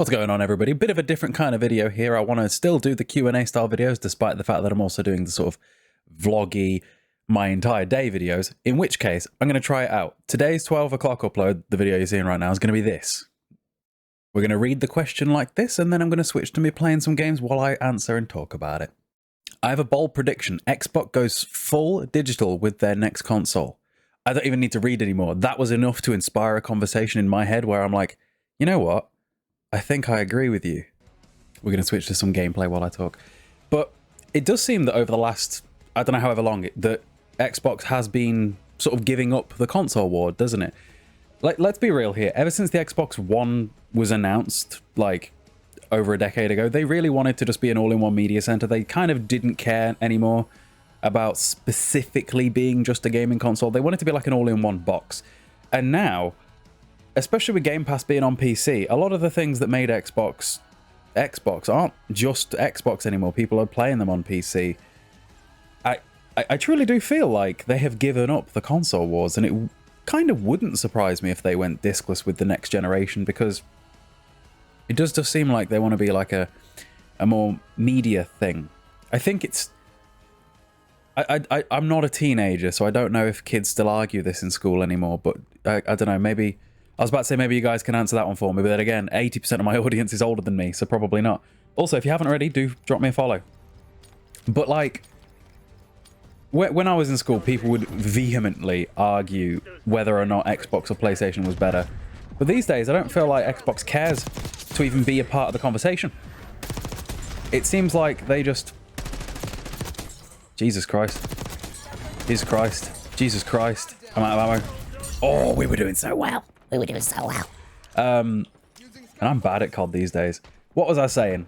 What's going on, everybody? Bit of a different kind of video here. I want to still do the Q&A style videos, despite the fact that I'm also doing the sort of vloggy, my entire day videos, in which case I'm going to try it out. Today's 12 o'clock upload, the video you're seeing right now, is going to be this. We're going to read the question like this, and then I'm going to switch to me playing some games while I answer and talk about it. I have a bold prediction. Xbox goes full digital with their next console. I don't even need to read anymore. That was enough to inspire a conversation in my head where I'm like, you know what? I think I agree with you. We're going to switch to some gameplay while I talk. But it does seem that over the last, I don't know however long, that Xbox has been sort of giving up the console war, doesn't it? Like, let's be real here. Ever since the Xbox One was announced, like, over a decade ago, they really wanted to just be an all-in-one media center. They kind of didn't care anymore about specifically being just a gaming console. They wanted to be like an all-in-one box. And now, especially with Game Pass being on PC, a lot of the things that made Xbox aren't just Xbox anymore. People are playing them on PC. I truly do feel like they have given up the console wars, and it kind of wouldn't surprise me if they went discless with the next generation, because it does just seem like they want to be like a more media thing. I think it's... I'm not a teenager, so I don't know if kids still argue this in school anymore, but I don't know, maybe... I was about to say maybe you guys can answer that one for me, but then again, 80% of my audience is older than me, so probably not. Also, if you haven't already, do drop me a follow. But like, when I was in school, people would vehemently argue whether or not Xbox or PlayStation was better. But these days, I don't feel like Xbox cares to even be a part of the conversation. It seems like they just... Jesus Christ. Jesus Christ. Jesus Christ. I'm out of ammo. Oh, we were doing so well. We were doing so well. And I'm bad at COD these days. What was I saying?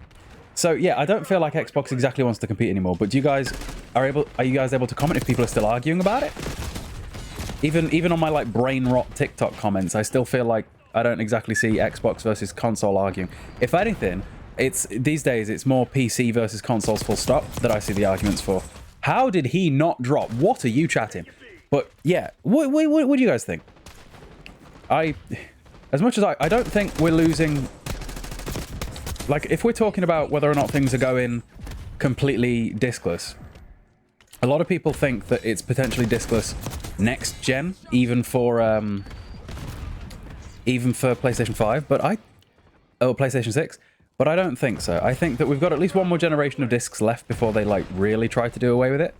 So yeah, I don't feel like Xbox exactly wants to compete anymore, but do you guys are you guys able to comment if people are still arguing about it? Even on my like brain rot TikTok comments, I still feel like I don't exactly see Xbox versus console arguing. If anything, it's these days it's more PC versus consoles full stop that I see the arguments for. How did he not drop? What are you chatting? But yeah, what do you guys think? As much as I don't think we're losing... Like, if we're talking about whether or not things are going completely discless, a lot of people think that it's potentially discless next gen, even for PlayStation 5, but PlayStation 6, but I don't think so. I think that we've got at least one more generation of discs left before they, like, really try to do away with it.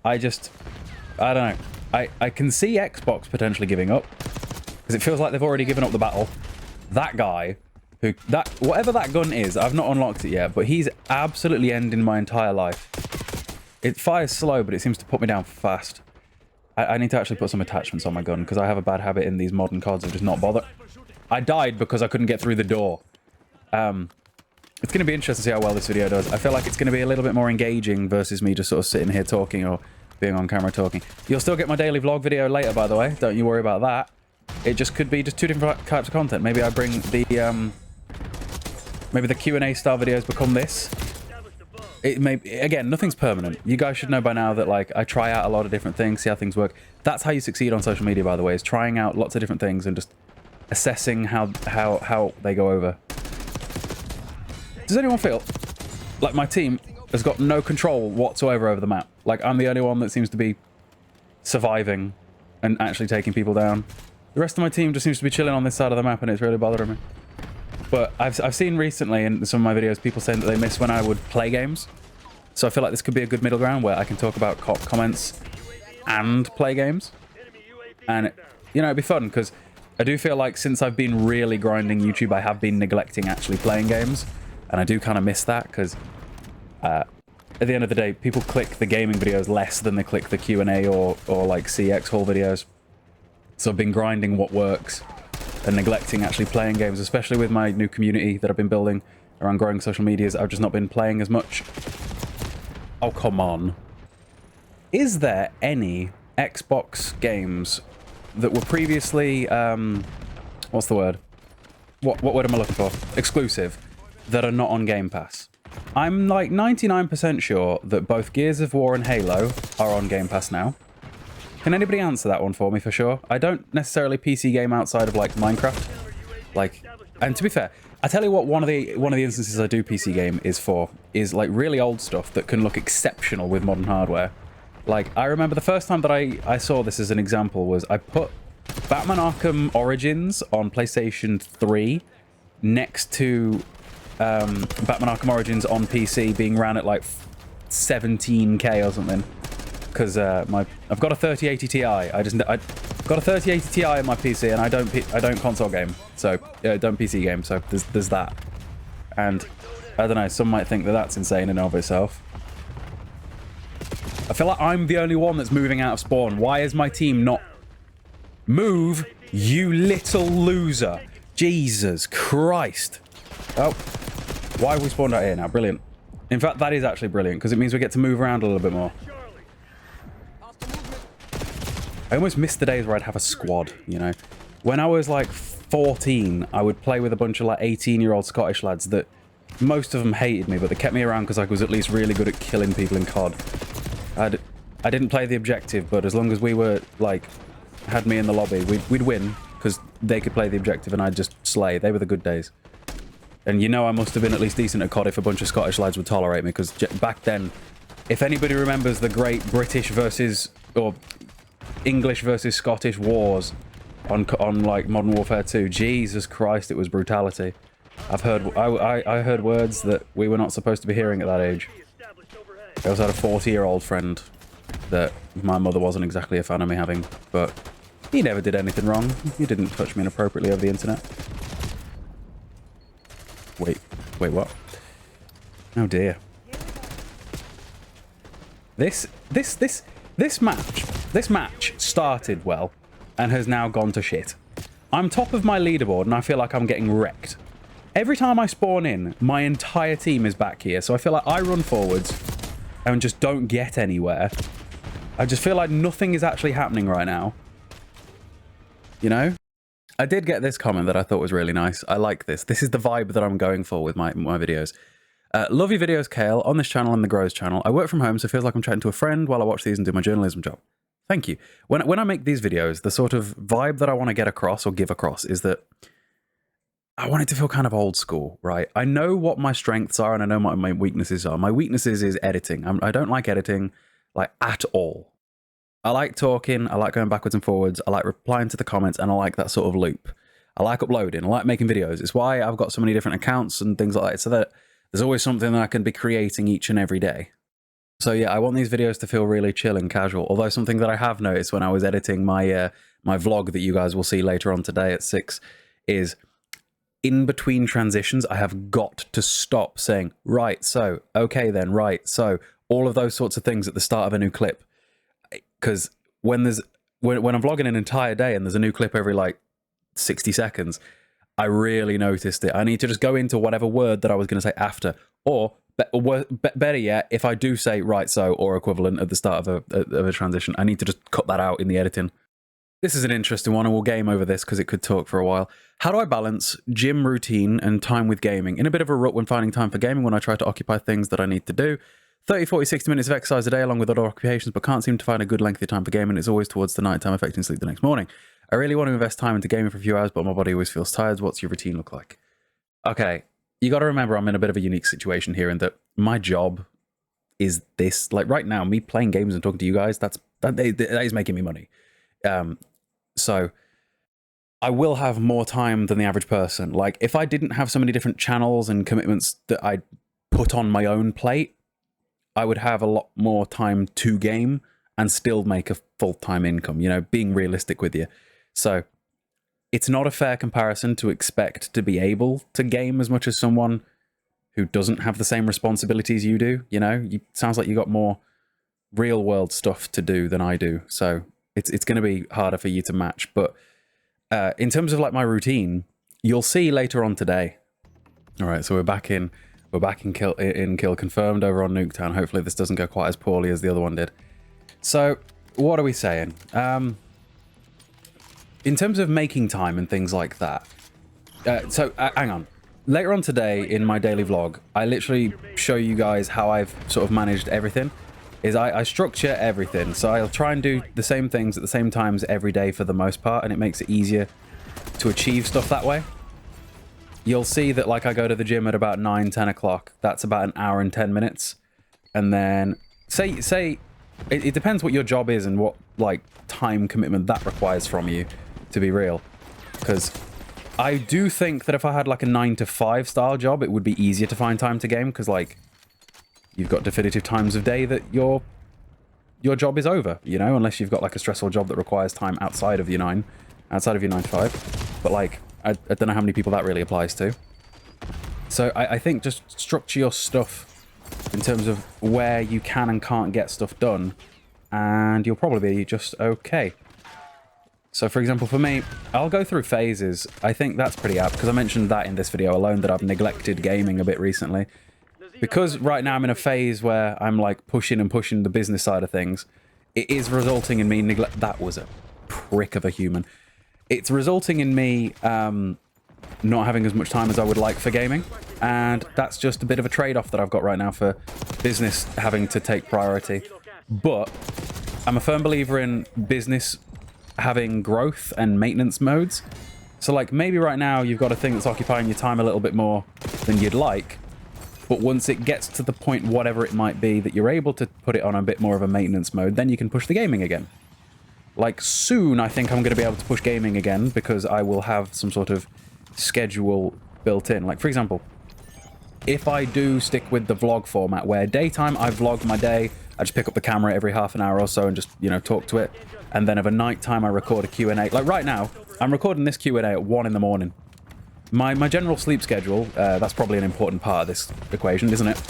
I don't know. I can see Xbox potentially giving up, because it feels like they've already given up the battle. That guy, whatever that gun is, I've not unlocked it yet, but he's absolutely ending my entire life. It fires slow, but it seems to put me down fast. I need to actually put some attachments on my gun, because I have a bad habit in these modern CODs of just not bother. I died because I couldn't get through the door. It's going to be interesting to see how well this video does. I feel like it's going to be a little bit more engaging versus me just sort of sitting here talking or being on camera talking. You'll still get my daily vlog video later, by the way. Don't you worry about that. It just could be just two different types of content. Maybe I bring the maybe the Q&A style videos become this. It may, again, nothing's permanent. You guys should know by now that like I try out a lot of different things, see how things work. That's how you succeed on social media, by the way, is trying out lots of different things and just assessing how they go over. Does anyone feel like my team has got no control whatsoever over the map? Like I'm the only one that seems to be surviving and actually taking people down. The rest of my team just seems to be chilling on this side of the map, and it's really bothering me. But I've seen recently in some of my videos people saying that they miss when I would play games. So I feel like this could be a good middle ground where I can talk about comments and play games. And, you know, it'd be fun, because I do feel like since I've been really grinding YouTube, I have been neglecting actually playing games. And I do kind of miss that, because at the end of the day, people click the gaming videos less than they click the Q&A or like CX haul videos. So I've been grinding what works and neglecting actually playing games, especially with my new community that I've been building around growing social medias. I've just not been playing as much. Oh, come on. Is there any Xbox games that were previously, what's the word? What word am I looking for? Exclusive, that are not on Game Pass? I'm like 99% sure that both Gears of War and Halo are on Game Pass now. Can anybody answer that one for me for sure? I don't necessarily PC game outside of like Minecraft. Like, and to be fair, I tell you what, one of the instances I do PC game is like really old stuff that can look exceptional with modern hardware. Like, I remember the first time that I saw this as an example was I put Batman Arkham Origins on PlayStation 3 next to Batman Arkham Origins on PC being ran at like 17K or something. Because I've got a 3080 Ti. I've got a 3080 Ti in my PC, and I don't console game, so don't PC game. So there's that, and I don't know. Some might think that that's insane in and of itself. I feel like I'm the only one that's moving out of spawn. Why is my team not move? You little loser! Jesus Christ! Oh, why have we spawned out here now? Brilliant. In fact, that is actually brilliant because it means we get to move around a little bit more. I almost missed the days where I'd have a squad, you know. When I was like 14, I would play with a bunch of like 18-year-old Scottish lads that most of them hated me, but they kept me around because I was at least really good at killing people in COD. I didn't play the objective, but as long as we were like had me in the lobby, we'd win because they could play the objective and I'd just slay. They were the good days. And you know I must have been at least decent at COD if a bunch of Scottish lads would tolerate me, because back then, if anybody remembers the great British versus or English versus Scottish wars on like Modern Warfare 2, Jesus Christ, it was brutality. I heard words that we were not supposed to be hearing at that age. I also had a 40-year-old friend that my mother wasn't exactly a fan of me having, but he never did anything wrong. He didn't touch me inappropriately over the internet. Wait, what? Oh dear. This match started well and has now gone to shit. I'm top of my leaderboard and I feel like I'm getting wrecked. Every time I spawn in, my entire team is back here, so I feel like I run forwards and just don't get anywhere. I just feel like nothing is actually happening right now. You know? I did get this comment that I thought was really nice. I like this. This is the vibe that I'm going for with my videos. Love your videos, Cayle, on this channel and the Grows channel. I work from home, so it feels like I'm chatting to a friend while I watch these and do my journalism job. Thank you. When I make these videos, the sort of vibe that I want to get across or give across is that I want it to feel kind of old school, right? I know what my strengths are and I know what my weaknesses are. My weaknesses is editing. I don't like editing, like, at all. I like talking, I like going backwards and forwards, I like replying to the comments, and I like that sort of loop. I like uploading, I like making videos. It's why I've got so many different accounts and things like that, so that there's always something that I can be creating each and every day. So yeah, I want these videos to feel really chill and casual. Although something that I have noticed when I was editing my my vlog that you guys will see later on today at 6 is in between transitions, I have got to stop saying, right, so, okay then, right, so, all of those sorts of things at the start of a new clip. Because when I'm vlogging an entire day and there's a new clip every like 60 seconds, I really noticed it. I need to just go into whatever word that I was going to say after, or better yet, if I do say right so or equivalent at the start of a transition, I need to just cut that out in the editing. This is an interesting one, and we'll game over this because it could talk for a while. How do I balance gym routine and time with gaming? In a bit of a rut when finding time for gaming when I try to occupy things that I need to do. 30, 40, 60 minutes of exercise a day along with other occupations, but can't seem to find a good length of time for gaming. It's always towards the night time, affecting sleep the next morning. I really want to invest time into gaming for a few hours, but my body always feels tired. What's your routine look like? Okay, you got to remember I'm in a bit of a unique situation here in that my job is this. Like right now, me playing games and talking to you guys, that is making me money. So I will have more time than the average person. Like if I didn't have so many different channels and commitments that I put on my own plate, I would have a lot more time to game and still make a full-time income, you know, being realistic with you. So it's not a fair comparison to expect to be able to game as much as someone who doesn't have the same responsibilities you do. You know, sounds like you got more real-world stuff to do than I do. So it's going to be harder for you to match. But in terms of like my routine, you'll see later on today. All right, so we're back in Cayle confirmed over on Nuketown. Hopefully this doesn't go quite as poorly as the other one did. So what are we saying? In terms of making time and things like that. Hang on. Later on today in my daily vlog, I literally show you guys how I've sort of managed everything. I structure everything. So I'll try and do the same things at the same times every day for the most part, and it makes it easier to achieve stuff that way. you'll see that like I go to the gym at about 9, 10 o'clock. That's about an hour and 10 minutes. And then say it depends what your job is and what like time commitment that requires from you, to be real. Because I do think that if I had like a 9 to 5 style job, it would be easier to find time to game, because like you've got definitive times of day that your job is over, you know, unless you've got like a stressful job that requires time outside of your 9 to 5. But like I don't know how many people that really applies to. So I think just structure your stuff in terms of where you can and can't get stuff done, and you'll probably be just okay. So for example, for me, I'll go through phases. I think that's pretty apt, because I mentioned that in this video alone, that I've neglected gaming a bit recently. Because right now I'm in a phase where I'm like pushing the business side of things, it is resulting in me that was a prick of a human. It's resulting in me not having as much time as I would like for gaming, and that's just a bit of a trade-off that I've got right now for business having to take priority. But I'm a firm believer in business having growth and maintenance modes. So like maybe right now you've got a thing that's occupying your time a little bit more than you'd like, but once it gets to the point, whatever it might be, that you're able to put it on a bit more of a maintenance mode, then you can push the gaming again. Like soon I think I'm going to be able to push gaming again, because I will have some sort of schedule built in. Like for example, if I do stick with the vlog format where daytime I vlog my day, I just pick up the camera every half an hour or so and just, you know, talk to it. And then of a nighttime I record a Q&A. Like right now, I'm recording this Q&A at 1 in the morning. My general sleep schedule, that's probably an important part of this equation, isn't it?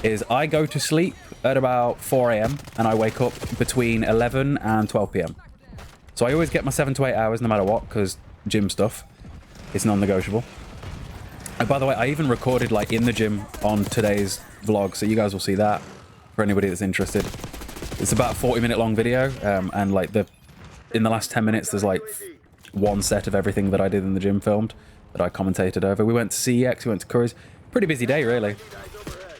Is I go to sleep at about 4 AM and I wake up between 11 and 12 PM. So I always get my 7 to 8 hours no matter what, because gym stuff is non-negotiable. And by the way, I even recorded like in the gym on today's vlog, so you guys will see that for anybody that's interested. It's about a 40-minute long video, and like in the last 10 minutes there's like one set of everything that I did in the gym filmed that I commentated over. We went to CEX, we went to Curry's. Pretty busy day, really.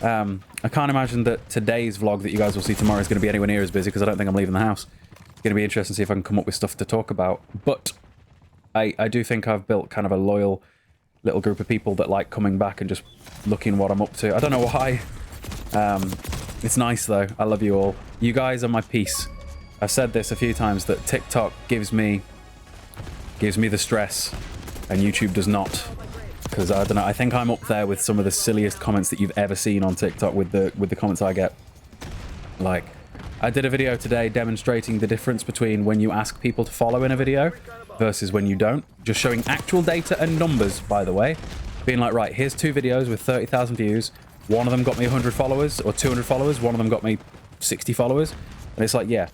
I can't imagine that today's vlog that you guys will see tomorrow is going to be anywhere near as busy, because I don't think I'm leaving the house. It's going to be interesting to see if I can come up with stuff to talk about. But I do think I've built kind of a loyal little group of people that like coming back and just looking what I'm up to. I don't know why. It's nice though. I love you all. You guys are my peace. I've said this a few times, that TikTok gives me the stress and YouTube does not. Because I don't know, I think I'm up there with some of the silliest comments that you've ever seen on TikTok with the comments I get. Like, I did a video today demonstrating the difference between when you ask people to follow in a video versus when you don't. Just showing actual data and numbers, by the way. Being like, right, here's 2 videos with 30,000 views. One of them got me 100 followers or 200 followers. One of them got me 60 followers. And it's like, yeah,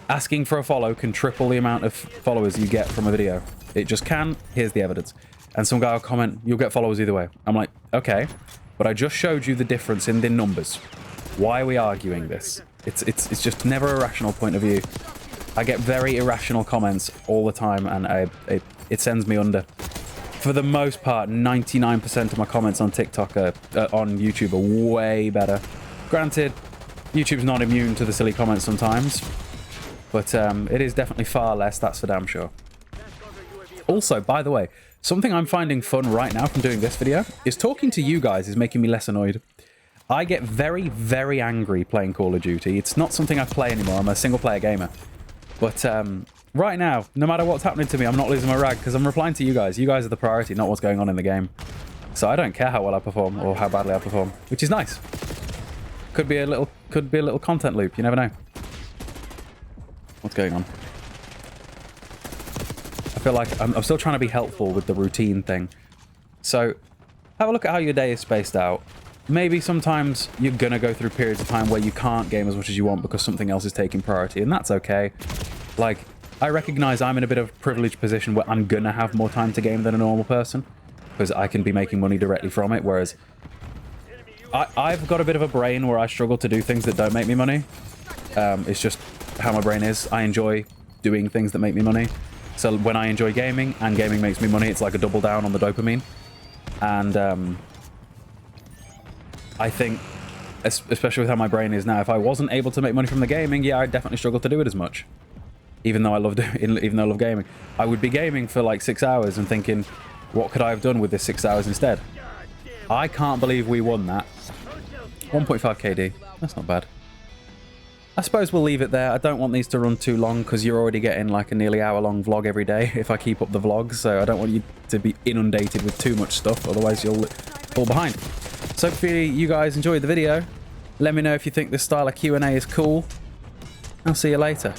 asking for a follow can triple the amount of followers you get from a video. It just can. Here's the evidence. And some guy will comment, you'll get followers either way. I'm like, okay, but I just showed you the difference in the numbers. Why are we arguing this? It's just never a rational point of view. I get very irrational comments all the time, and it sends me under. For the most part, 99% of my comments on TikTok on YouTube are way better. Granted, YouTube's not immune to the silly comments sometimes, but it is definitely far less, that's for damn sure. Also, by the way, something I'm finding fun right now from doing this video is talking to you guys is making me less annoyed. I get very, very angry playing Call of Duty. It's not something I play anymore. I'm a single-player gamer. But right now, no matter what's happening to me, I'm not losing my rag because I'm replying to you guys. You guys are the priority, not what's going on in the game. So I don't care how well I perform or how badly I perform, which is nice. Could be a little content loop. You never know. What's going on? I feel like I'm still trying to be helpful with the routine thing. So have a look at how your day is spaced out. Maybe sometimes you're gonna go through periods of time where you can't game as much as you want because something else is taking priority, and that's okay. Like, I recognize I'm in a bit of a privileged position where I'm gonna have more time to game than a normal person because I can be making money directly from it, whereas I've got a bit of a brain where I struggle to do things that don't make me money. It's just how my brain is. I enjoy doing things that make me money. So when I enjoy gaming and gaming makes me money, it's like a double down on the dopamine. And I think, especially with how my brain is now, if I wasn't able to make money from the gaming, yeah, I'd definitely struggle to do it as much. Even though I love gaming, I would be gaming for like 6 hours and thinking, What could I have done with this 6 hours instead? I can't believe we won that. 1.5 KD. That's not bad. I suppose we'll leave it there. I don't want these to run too long because you're already getting like a nearly hour-long vlog every day if I keep up the vlogs. So I don't want you to be inundated with too much stuff. Otherwise, you'll fall behind. So hopefully you guys enjoyed the video. Let me know if you think this style of Q&A is cool. I'll see you later.